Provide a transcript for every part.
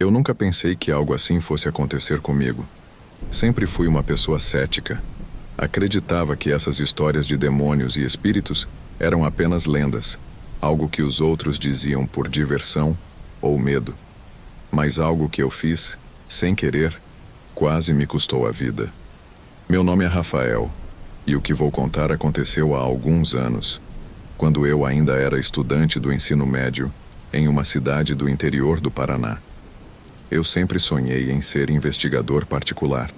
Eu nunca pensei que algo assim fosse acontecer comigo. Sempre fui uma pessoa cética. Acreditava que essas histórias de demônios e espíritos eram apenas lendas, algo que os outros diziam por diversão ou medo. Mas algo que eu fiz, sem querer, quase me custou a vida. Meu nome é Rafael, e o que vou contar aconteceu há alguns anos, quando eu ainda era estudante do ensino médio, em uma cidade do interior do Paraná. Eu sempre sonhei em ser investigador particular.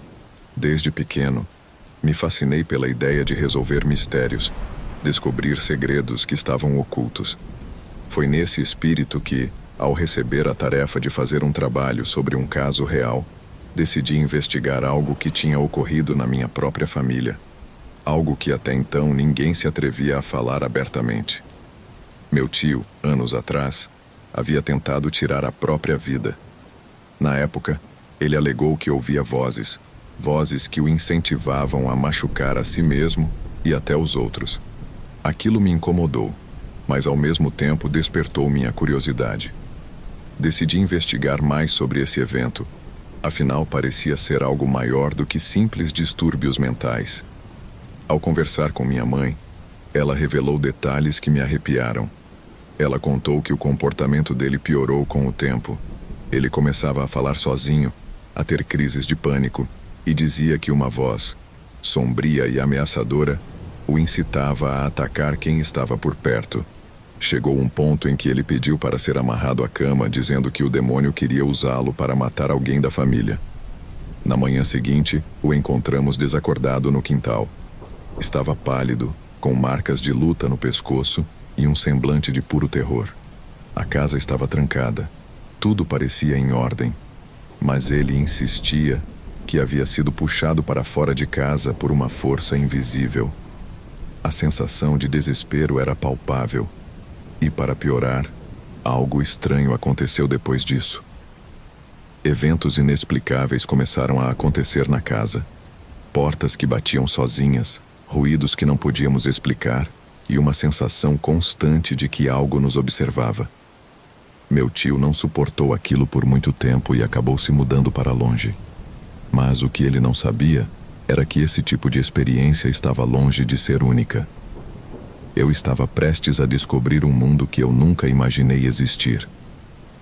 Desde pequeno, me fascinei pela ideia de resolver mistérios, descobrir segredos que estavam ocultos. Foi nesse espírito que, ao receber a tarefa de fazer um trabalho sobre um caso real, decidi investigar algo que tinha ocorrido na minha própria família. Algo que até então ninguém se atrevia a falar abertamente. Meu tio, anos atrás, havia tentado tirar a própria vida. Na época, ele alegou que ouvia vozes que o incentivavam a machucar a si mesmo e até os outros. Aquilo me incomodou, mas ao mesmo tempo despertou minha curiosidade. Decidi investigar mais sobre esse evento, afinal parecia ser algo maior do que simples distúrbios mentais. Ao conversar com minha mãe, ela revelou detalhes que me arrepiaram. Ela contou que o comportamento dele piorou com o tempo. Ele começava a falar sozinho, a ter crises de pânico, e dizia que uma voz, sombria e ameaçadora, o incitava a atacar quem estava por perto. Chegou um ponto em que ele pediu para ser amarrado à cama, dizendo que o demônio queria usá-lo para matar alguém da família. Na manhã seguinte, o encontramos desacordado no quintal. Estava pálido, com marcas de luta no pescoço e um semblante de puro terror. A casa estava trancada. Tudo parecia em ordem, mas ele insistia que havia sido puxado para fora de casa por uma força invisível. A sensação de desespero era palpável. E, para piorar, algo estranho aconteceu depois disso. Eventos inexplicáveis começaram a acontecer na casa. Portas que batiam sozinhas, ruídos que não podíamos explicar e uma sensação constante de que algo nos observava. Meu tio não suportou aquilo por muito tempo e acabou se mudando para longe. Mas o que ele não sabia era que esse tipo de experiência estava longe de ser única. Eu estava prestes a descobrir um mundo que eu nunca imaginei existir.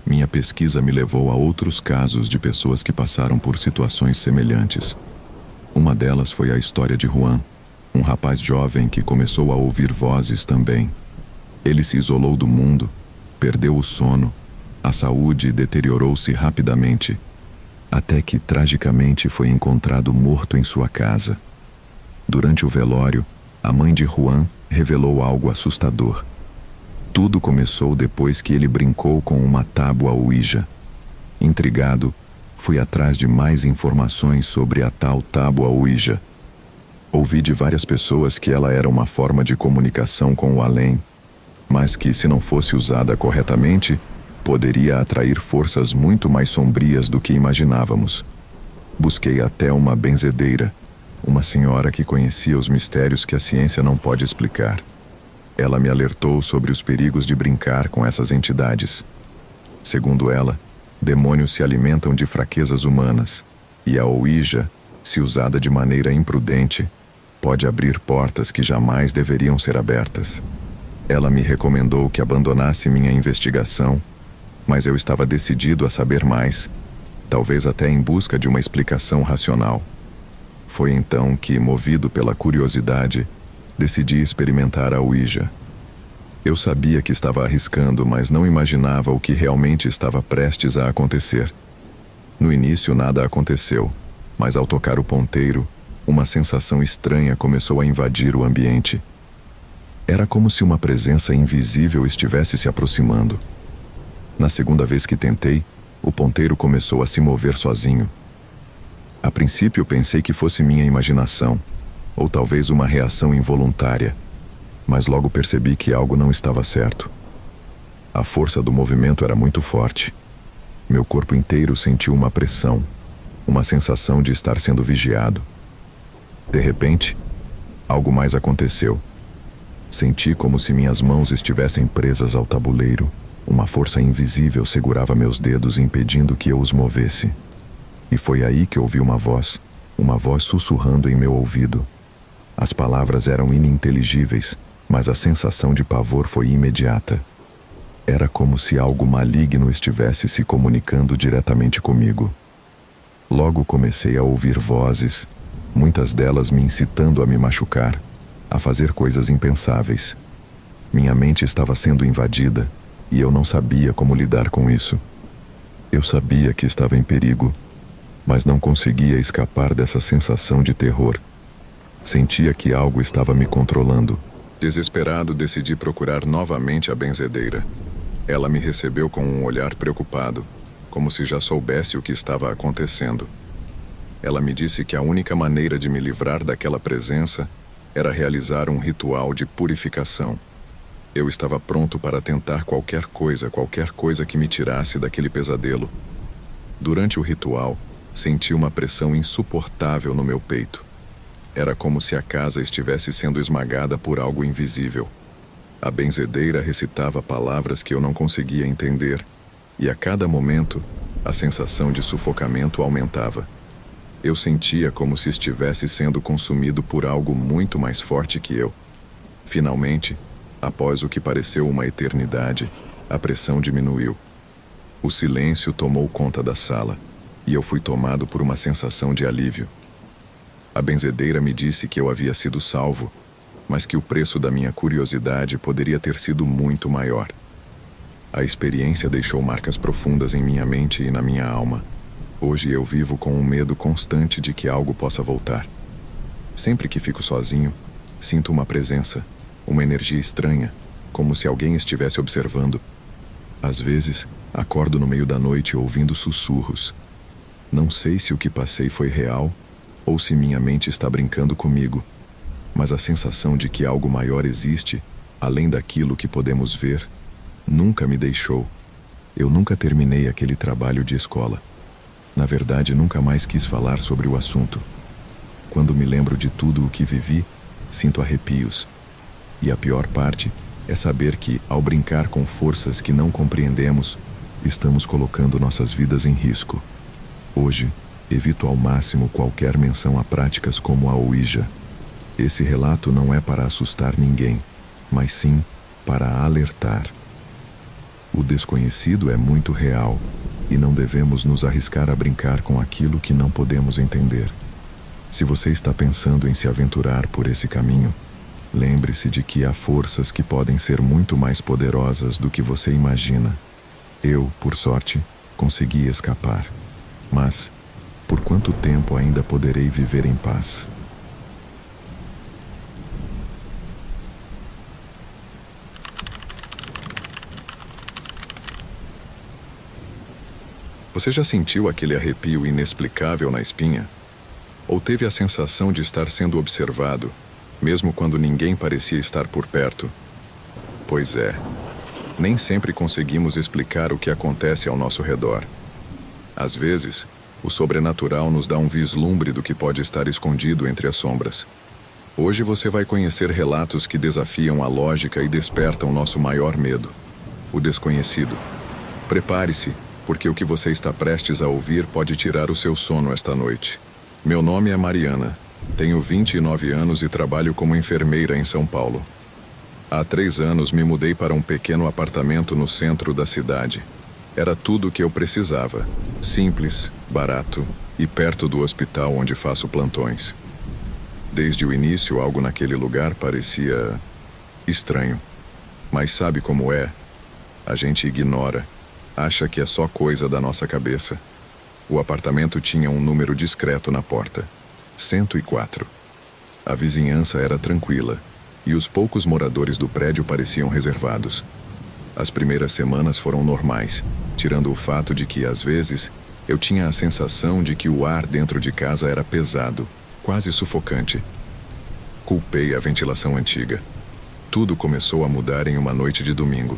Minha pesquisa me levou a outros casos de pessoas que passaram por situações semelhantes. Uma delas foi a história de Juan, um rapaz jovem que começou a ouvir vozes também. Ele se isolou do mundo, perdeu o sono, a saúde deteriorou-se rapidamente, até que tragicamente foi encontrado morto em sua casa. Durante o velório, a mãe de Juan revelou algo assustador. Tudo começou depois que ele brincou com uma tábua Ouija. Intrigado, fui atrás de mais informações sobre a tal tábua Ouija. Ouvi de várias pessoas que ela era uma forma de comunicação com o além, mas que, se não fosse usada corretamente, poderia atrair forças muito mais sombrias do que imaginávamos. Busquei até uma benzedeira, uma senhora que conhecia os mistérios que a ciência não pode explicar. Ela me alertou sobre os perigos de brincar com essas entidades. Segundo ela, demônios se alimentam de fraquezas humanas, e a Ouija, se usada de maneira imprudente, pode abrir portas que jamais deveriam ser abertas. Ela me recomendou que abandonasse minha investigação, mas eu estava decidido a saber mais, talvez até em busca de uma explicação racional. Foi então que, movido pela curiosidade, decidi experimentar a Ouija. Eu sabia que estava arriscando, mas não imaginava o que realmente estava prestes a acontecer. No início nada aconteceu, mas ao tocar o ponteiro, uma sensação estranha começou a invadir o ambiente. Era como se uma presença invisível estivesse se aproximando. Na segunda vez que tentei, o ponteiro começou a se mover sozinho. A princípio pensei que fosse minha imaginação, ou talvez uma reação involuntária, mas logo percebi que algo não estava certo. A força do movimento era muito forte. Meu corpo inteiro sentiu uma pressão, uma sensação de estar sendo vigiado. De repente, algo mais aconteceu. Senti como se minhas mãos estivessem presas ao tabuleiro, Uma força invisível segurava meus dedos, impedindo que eu os movesse. E foi aí que ouvi uma voz sussurrando em meu ouvido. As palavras eram ininteligíveis, mas a sensação de pavor foi imediata. Era como se algo maligno estivesse se comunicando diretamente comigo. Logo comecei a ouvir vozes, muitas delas me incitando a me machucar, a fazer coisas impensáveis. Minha mente estava sendo invadida e eu não sabia como lidar com isso. Eu sabia que estava em perigo, mas não conseguia escapar dessa sensação de terror. Sentia que algo estava me controlando. Desesperado, decidi procurar novamente a benzedeira. Ela me recebeu com um olhar preocupado, como se já soubesse o que estava acontecendo. Ela me disse que a única maneira de me livrar daquela presença era realizar um ritual de purificação. Eu estava pronto para tentar qualquer coisa que me tirasse daquele pesadelo. Durante o ritual, senti uma pressão insuportável no meu peito. Era como se a casa estivesse sendo esmagada por algo invisível. A benzedeira recitava palavras que eu não conseguia entender, e a cada momento, a sensação de sufocamento aumentava. Eu sentia como se estivesse sendo consumido por algo muito mais forte que eu. Finalmente, após o que pareceu uma eternidade, a pressão diminuiu. O silêncio tomou conta da sala, e eu fui tomado por uma sensação de alívio. A benzedeira me disse que eu havia sido salvo, mas que o preço da minha curiosidade poderia ter sido muito maior. A experiência deixou marcas profundas em minha mente e na minha alma. Hoje eu vivo com um medo constante de que algo possa voltar. Sempre que fico sozinho, sinto uma presença, uma energia estranha, como se alguém estivesse observando. Às vezes, acordo no meio da noite ouvindo sussurros. Não sei se o que passei foi real ou se minha mente está brincando comigo, mas a sensação de que algo maior existe, além daquilo que podemos ver, nunca me deixou. Eu nunca terminei aquele trabalho de escola. Na verdade, nunca mais quis falar sobre o assunto. Quando me lembro de tudo o que vivi, sinto arrepios. E a pior parte é saber que, ao brincar com forças que não compreendemos, estamos colocando nossas vidas em risco. Hoje, evito ao máximo qualquer menção a práticas como a Ouija. Esse relato não é para assustar ninguém, mas sim para alertar. O desconhecido é muito real e não devemos nos arriscar a brincar com aquilo que não podemos entender. Se você está pensando em se aventurar por esse caminho, lembre-se de que há forças que podem ser muito mais poderosas do que você imagina. Eu, por sorte, consegui escapar. Mas, por quanto tempo ainda poderei viver em paz? Você já sentiu aquele arrepio inexplicável na espinha? Ou teve a sensação de estar sendo observado, mesmo quando ninguém parecia estar por perto? Pois é, nem sempre conseguimos explicar o que acontece ao nosso redor. Às vezes, o sobrenatural nos dá um vislumbre do que pode estar escondido entre as sombras. Hoje você vai conhecer relatos que desafiam a lógica e despertam nosso maior medo: o desconhecido. Prepare-se, porque o que você está prestes a ouvir pode tirar o seu sono esta noite. Meu nome é Mariana, tenho 29 anos e trabalho como enfermeira em São Paulo. Há 3 anos me mudei para um pequeno apartamento no centro da cidade. Era tudo o que eu precisava: simples, barato e perto do hospital onde faço plantões. Desde o início, algo naquele lugar parecia estranho. Mas sabe como é? A gente ignora. Acha que é só coisa da nossa cabeça. O apartamento tinha um número discreto na porta: 104. A vizinhança era tranquila, e os poucos moradores do prédio pareciam reservados. As primeiras semanas foram normais, tirando o fato de que, às vezes, eu tinha a sensação de que o ar dentro de casa era pesado, quase sufocante. Culpei a ventilação antiga. Tudo começou a mudar em uma noite de domingo.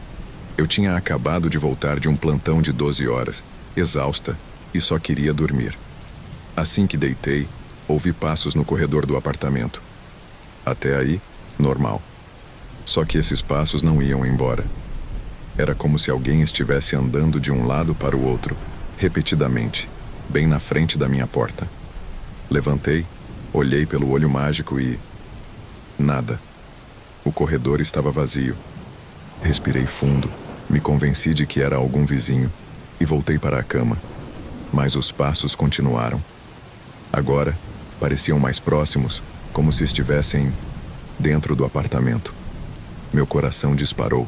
Eu tinha acabado de voltar de um plantão de 12 horas, exausta, e só queria dormir. Assim que deitei, ouvi passos no corredor do apartamento. Até aí, normal. Só que esses passos não iam embora. Era como se alguém estivesse andando de um lado para o outro, repetidamente, bem na frente da minha porta. Levantei, olhei pelo olho mágico e... nada. O corredor estava vazio. Respirei fundo, me convenci de que era algum vizinho e voltei para a cama. Mas os passos continuaram. Agora, pareciam mais próximos, como se estivessem dentro do apartamento. Meu coração disparou.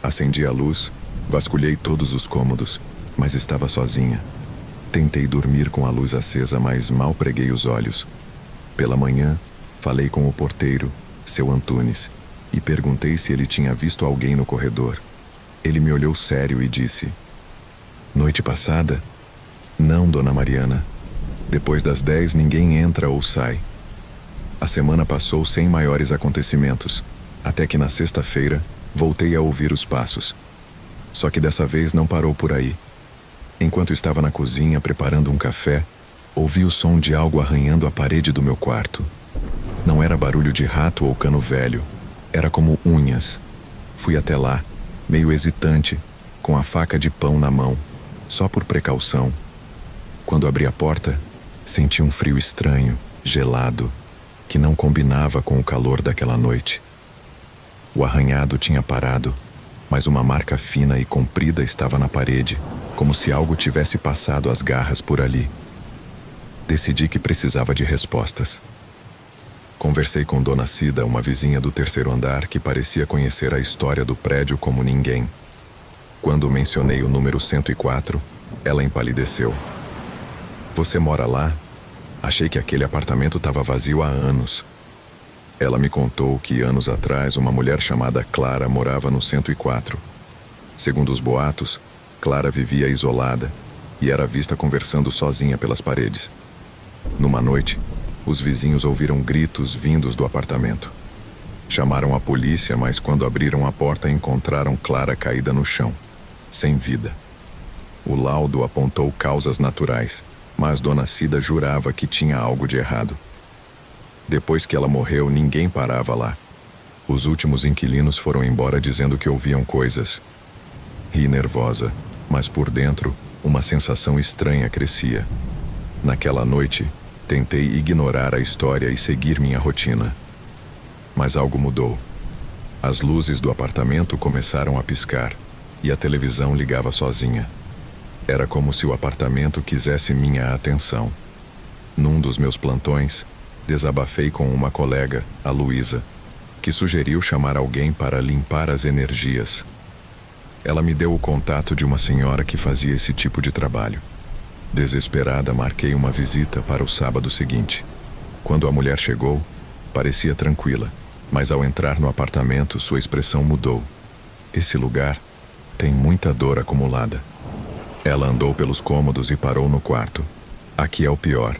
Acendi a luz, vasculhei todos os cômodos, mas estava sozinha. Tentei dormir com a luz acesa, mas mal preguei os olhos. Pela manhã, falei com o porteiro, seu Antunes, e perguntei se ele tinha visto alguém no corredor. Ele me olhou sério e disse: "Noite passada? Não, dona Mariana. Depois das 10 ninguém entra ou sai." A semana passou sem maiores acontecimentos, até que na sexta-feira voltei a ouvir os passos. Só que dessa vez não parou por aí. Enquanto estava na cozinha preparando um café, ouvi o som de algo arranhando a parede do meu quarto. Não era barulho de rato ou cano velho, era como unhas. Fui até lá, meio hesitante, com a faca de pão na mão, só por precaução. Quando abri a porta, senti um frio estranho, gelado, que não combinava com o calor daquela noite. O arranhado tinha parado, mas uma marca fina e comprida estava na parede, como se algo tivesse passado as garras por ali. Decidi que precisava de respostas. Conversei com Dona Cida, uma vizinha do terceiro andar que parecia conhecer a história do prédio como ninguém. Quando mencionei o número 104, ela empalideceu. "Você mora lá? Achei que aquele apartamento estava vazio há anos." Ela me contou que anos atrás uma mulher chamada Clara morava no 104. Segundo os boatos, Clara vivia isolada e era vista conversando sozinha pelas paredes. Numa noite, os vizinhos ouviram gritos vindos do apartamento. Chamaram a polícia, mas quando abriram a porta encontraram Clara caída no chão, sem vida. O laudo apontou causas naturais, mas Dona Cida jurava que tinha algo de errado. Depois que ela morreu, ninguém parava lá. Os últimos inquilinos foram embora dizendo que ouviam coisas. Ri nervosa, mas por dentro, uma sensação estranha crescia. Naquela noite, tentei ignorar a história e seguir minha rotina. Mas algo mudou. As luzes do apartamento começaram a piscar e a televisão ligava sozinha. Era como se o apartamento quisesse minha atenção. Num dos meus plantões, desabafei com uma colega, a Luísa, que sugeriu chamar alguém para limpar as energias. Ela me deu o contato de uma senhora que fazia esse tipo de trabalho. Desesperada, marquei uma visita para o sábado seguinte. Quando a mulher chegou, parecia tranquila, mas ao entrar no apartamento, sua expressão mudou. "Esse lugar tem muita dor acumulada." Ela andou pelos cômodos e parou no quarto. "Aqui é o pior."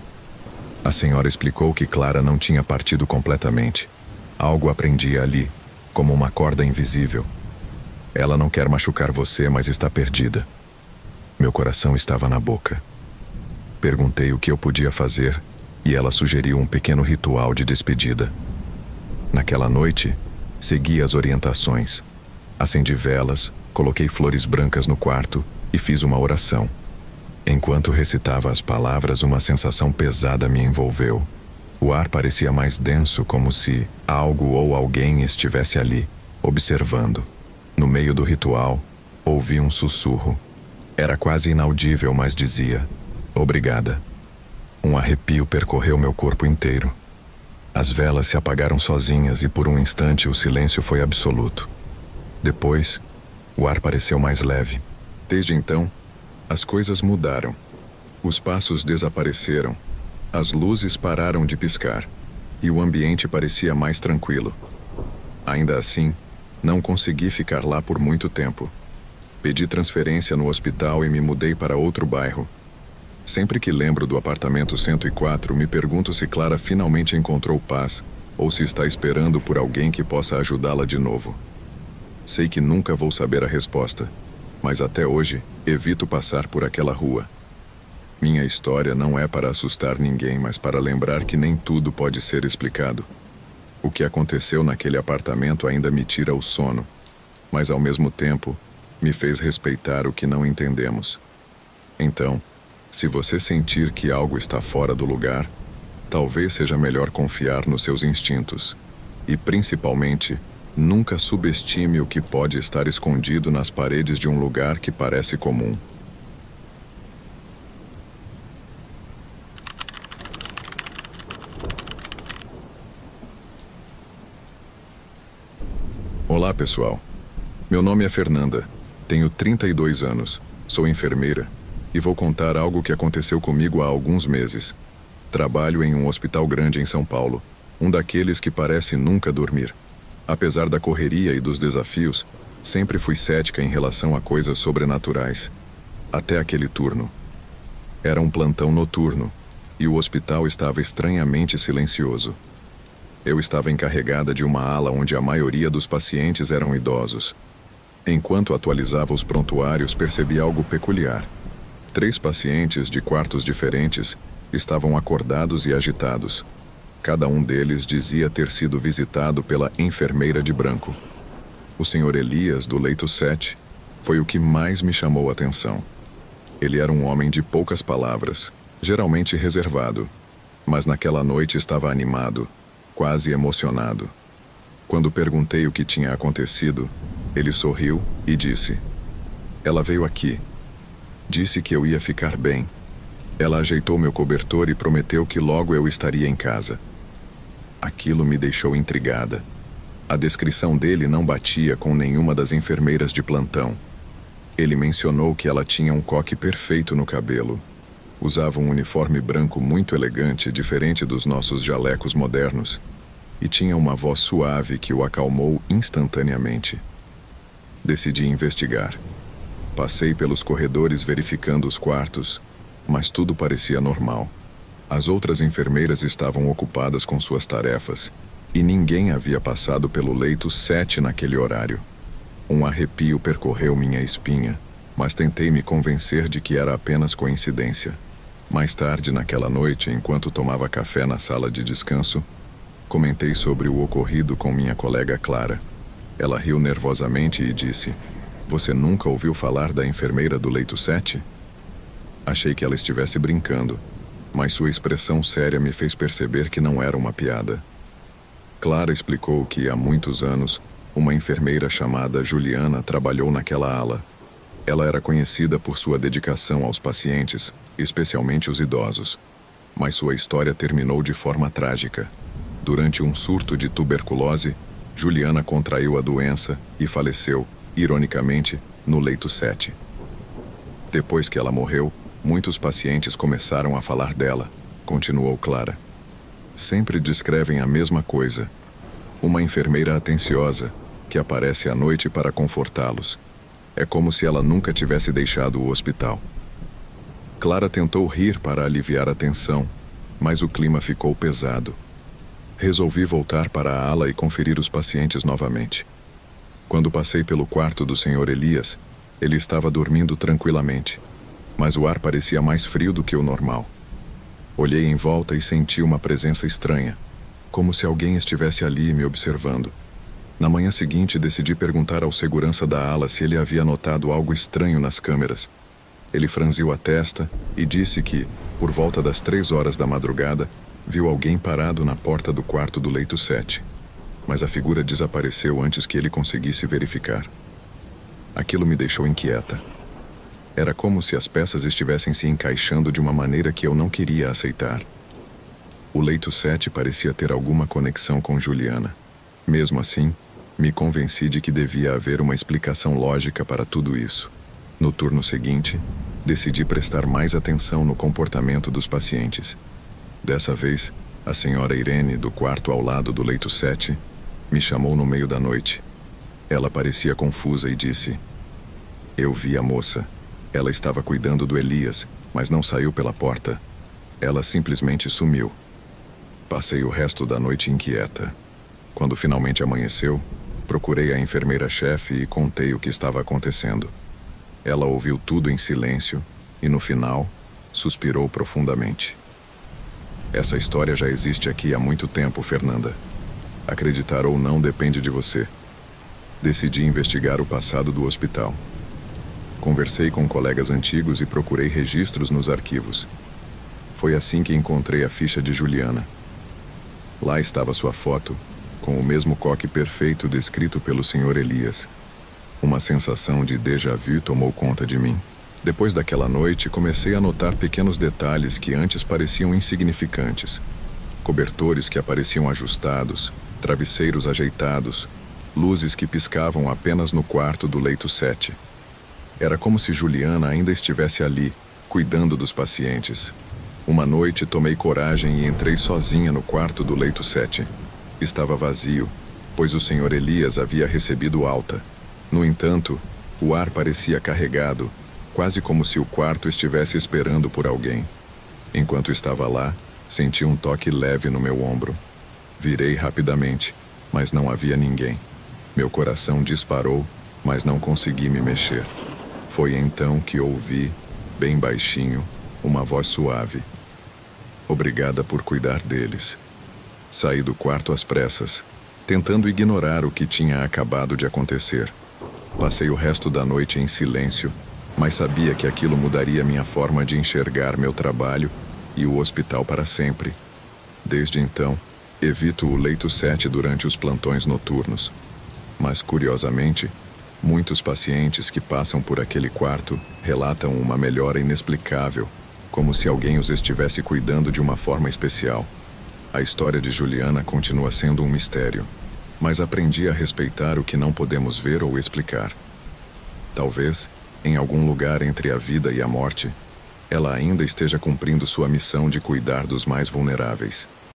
A senhora explicou que Clara não tinha partido completamente. Algo a prendia ali, como uma corda invisível. "Ela não quer machucar você, mas está perdida." Meu coração estava na boca. Perguntei o que eu podia fazer e ela sugeriu um pequeno ritual de despedida. Naquela noite, segui as orientações. Acendi velas, coloquei flores brancas no quarto e fiz uma oração. Enquanto recitava as palavras, uma sensação pesada me envolveu. O ar parecia mais denso, como se algo ou alguém estivesse ali, observando. No meio do ritual, ouvi um sussurro. Era quase inaudível, mas dizia: "Obrigada." Um arrepio percorreu meu corpo inteiro. As velas se apagaram sozinhas e por um instante o silêncio foi absoluto. Depois, o ar pareceu mais leve. Desde então, as coisas mudaram. Os passos desapareceram, as luzes pararam de piscar e o ambiente parecia mais tranquilo. Ainda assim, não consegui ficar lá por muito tempo. Pedi transferência no hospital e me mudei para outro bairro. Sempre que lembro do apartamento 104, me pergunto se Clara finalmente encontrou paz ou se está esperando por alguém que possa ajudá-la de novo. Sei que nunca vou saber a resposta, mas até hoje evito passar por aquela rua. Minha história não é para assustar ninguém, mas para lembrar que nem tudo pode ser explicado. O que aconteceu naquele apartamento ainda me tira o sono, mas ao mesmo tempo Me fez respeitar o que não entendemos. Então, se você sentir que algo está fora do lugar, talvez seja melhor confiar nos seus instintos. E, principalmente, nunca subestime o que pode estar escondido nas paredes de um lugar que parece comum. Olá, pessoal. Meu nome é Fernanda. Tenho 32 anos. Sou enfermeira e vou contar algo que aconteceu comigo há alguns meses. Trabalho em um hospital grande em São Paulo, um daqueles que parece nunca dormir. Apesar da correria e dos desafios, sempre fui cética em relação a coisas sobrenaturais. Até aquele turno. Era um plantão noturno e o hospital estava estranhamente silencioso. Eu estava encarregada de uma ala onde a maioria dos pacientes eram idosos. Enquanto atualizava os prontuários, percebi algo peculiar. 3 pacientes de quartos diferentes estavam acordados e agitados. Cada um deles dizia ter sido visitado pela enfermeira de branco. O Sr. Elias, do leito 7, foi o que mais me chamou a atenção. Ele era um homem de poucas palavras, geralmente reservado, mas naquela noite estava animado, quase emocionado. Quando perguntei o que tinha acontecido, ele sorriu e disse: "Ela veio aqui. Disse que eu ia ficar bem. Ela ajeitou meu cobertor e prometeu que logo eu estaria em casa." Aquilo me deixou intrigada. A descrição dele não batia com nenhuma das enfermeiras de plantão. Ele mencionou que ela tinha um coque perfeito no cabelo. Usava um uniforme branco muito elegante, diferente dos nossos jalecos modernos, e tinha uma voz suave que o acalmou instantaneamente. Decidi investigar. Passei pelos corredores verificando os quartos, mas tudo parecia normal. As outras enfermeiras estavam ocupadas com suas tarefas, e ninguém havia passado pelo leito 7 naquele horário. Um arrepio percorreu minha espinha, mas tentei me convencer de que era apenas coincidência. Mais tarde naquela noite, enquanto tomava café na sala de descanso, comentei sobre o ocorrido com minha colega Clara. Ela riu nervosamente e disse: "Você nunca ouviu falar da enfermeira do leito 7? Achei que ela estivesse brincando, mas sua expressão séria me fez perceber que não era uma piada. Clara explicou que, há muitos anos, uma enfermeira chamada Juliana trabalhou naquela ala. Ela era conhecida por sua dedicação aos pacientes, especialmente os idosos. Mas sua história terminou de forma trágica. Durante um surto de tuberculose, Juliana contraiu a doença e faleceu, ironicamente, no leito 7. Depois que ela morreu, muitos pacientes começaram a falar dela", continuou Clara. "Sempre descrevem a mesma coisa. Uma enfermeira atenciosa, que aparece à noite para confortá-los. É como se ela nunca tivesse deixado o hospital." Clara tentou rir para aliviar a tensão, mas o clima ficou pesado. Resolvi voltar para a ala e conferir os pacientes novamente. Quando passei pelo quarto do Sr. Elias, ele estava dormindo tranquilamente, mas o ar parecia mais frio do que o normal. Olhei em volta e senti uma presença estranha, como se alguém estivesse ali me observando. Na manhã seguinte, decidi perguntar ao segurança da ala se ele havia notado algo estranho nas câmeras. Ele franziu a testa e disse que, por volta das 3 horas da madrugada, viu alguém parado na porta do quarto do leito 7, mas a figura desapareceu antes que ele conseguisse verificar. Aquilo me deixou inquieta. Era como se as peças estivessem se encaixando de uma maneira que eu não queria aceitar. O leito 7 parecia ter alguma conexão com Juliana. Mesmo assim, me convenci de que devia haver uma explicação lógica para tudo isso. No turno seguinte, decidi prestar mais atenção no comportamento dos pacientes. Dessa vez, a senhora Irene, do quarto ao lado do leito 7, me chamou no meio da noite. Ela parecia confusa e disse: "Eu vi a moça. Ela estava cuidando do Elias, mas não saiu pela porta. Ela simplesmente sumiu." Passei o resto da noite inquieta. Quando finalmente amanheceu, procurei a enfermeira-chefe e contei o que estava acontecendo. Ela ouviu tudo em silêncio e, no final, suspirou profundamente. "Essa história já existe aqui há muito tempo, Fernanda. Acreditar ou não depende de você." Decidi investigar o passado do hospital. Conversei com colegas antigos e procurei registros nos arquivos. Foi assim que encontrei a ficha de Juliana. Lá estava sua foto, com o mesmo coque perfeito descrito pelo Sr. Elias. Uma sensação de déjà vu tomou conta de mim. Depois daquela noite, comecei a notar pequenos detalhes que antes pareciam insignificantes. Cobertores que apareciam ajustados, travesseiros ajeitados, luzes que piscavam apenas no quarto do leito 7. Era como se Juliana ainda estivesse ali, cuidando dos pacientes. Uma noite tomei coragem e entrei sozinha no quarto do leito 7. Estava vazio, pois o Sr. Elias havia recebido alta. No entanto, o ar parecia carregado, quase como se o quarto estivesse esperando por alguém. Enquanto estava lá, senti um toque leve no meu ombro. Virei rapidamente, mas não havia ninguém. Meu coração disparou, mas não consegui me mexer. Foi então que ouvi, bem baixinho, uma voz suave. Obrigada por cuidar deles. Saí do quarto às pressas, tentando ignorar o que tinha acabado de acontecer. Passei o resto da noite em silêncio, mas sabia que aquilo mudaria minha forma de enxergar meu trabalho e o hospital para sempre. Desde então, evito o leito 7 durante os plantões noturnos. Mas, curiosamente, muitos pacientes que passam por aquele quarto relatam uma melhora inexplicável, como se alguém os estivesse cuidando de uma forma especial. A história de Juliana continua sendo um mistério, mas aprendi a respeitar o que não podemos ver ou explicar. Talvez, em algum lugar entre a vida e a morte, ela ainda esteja cumprindo sua missão de cuidar dos mais vulneráveis.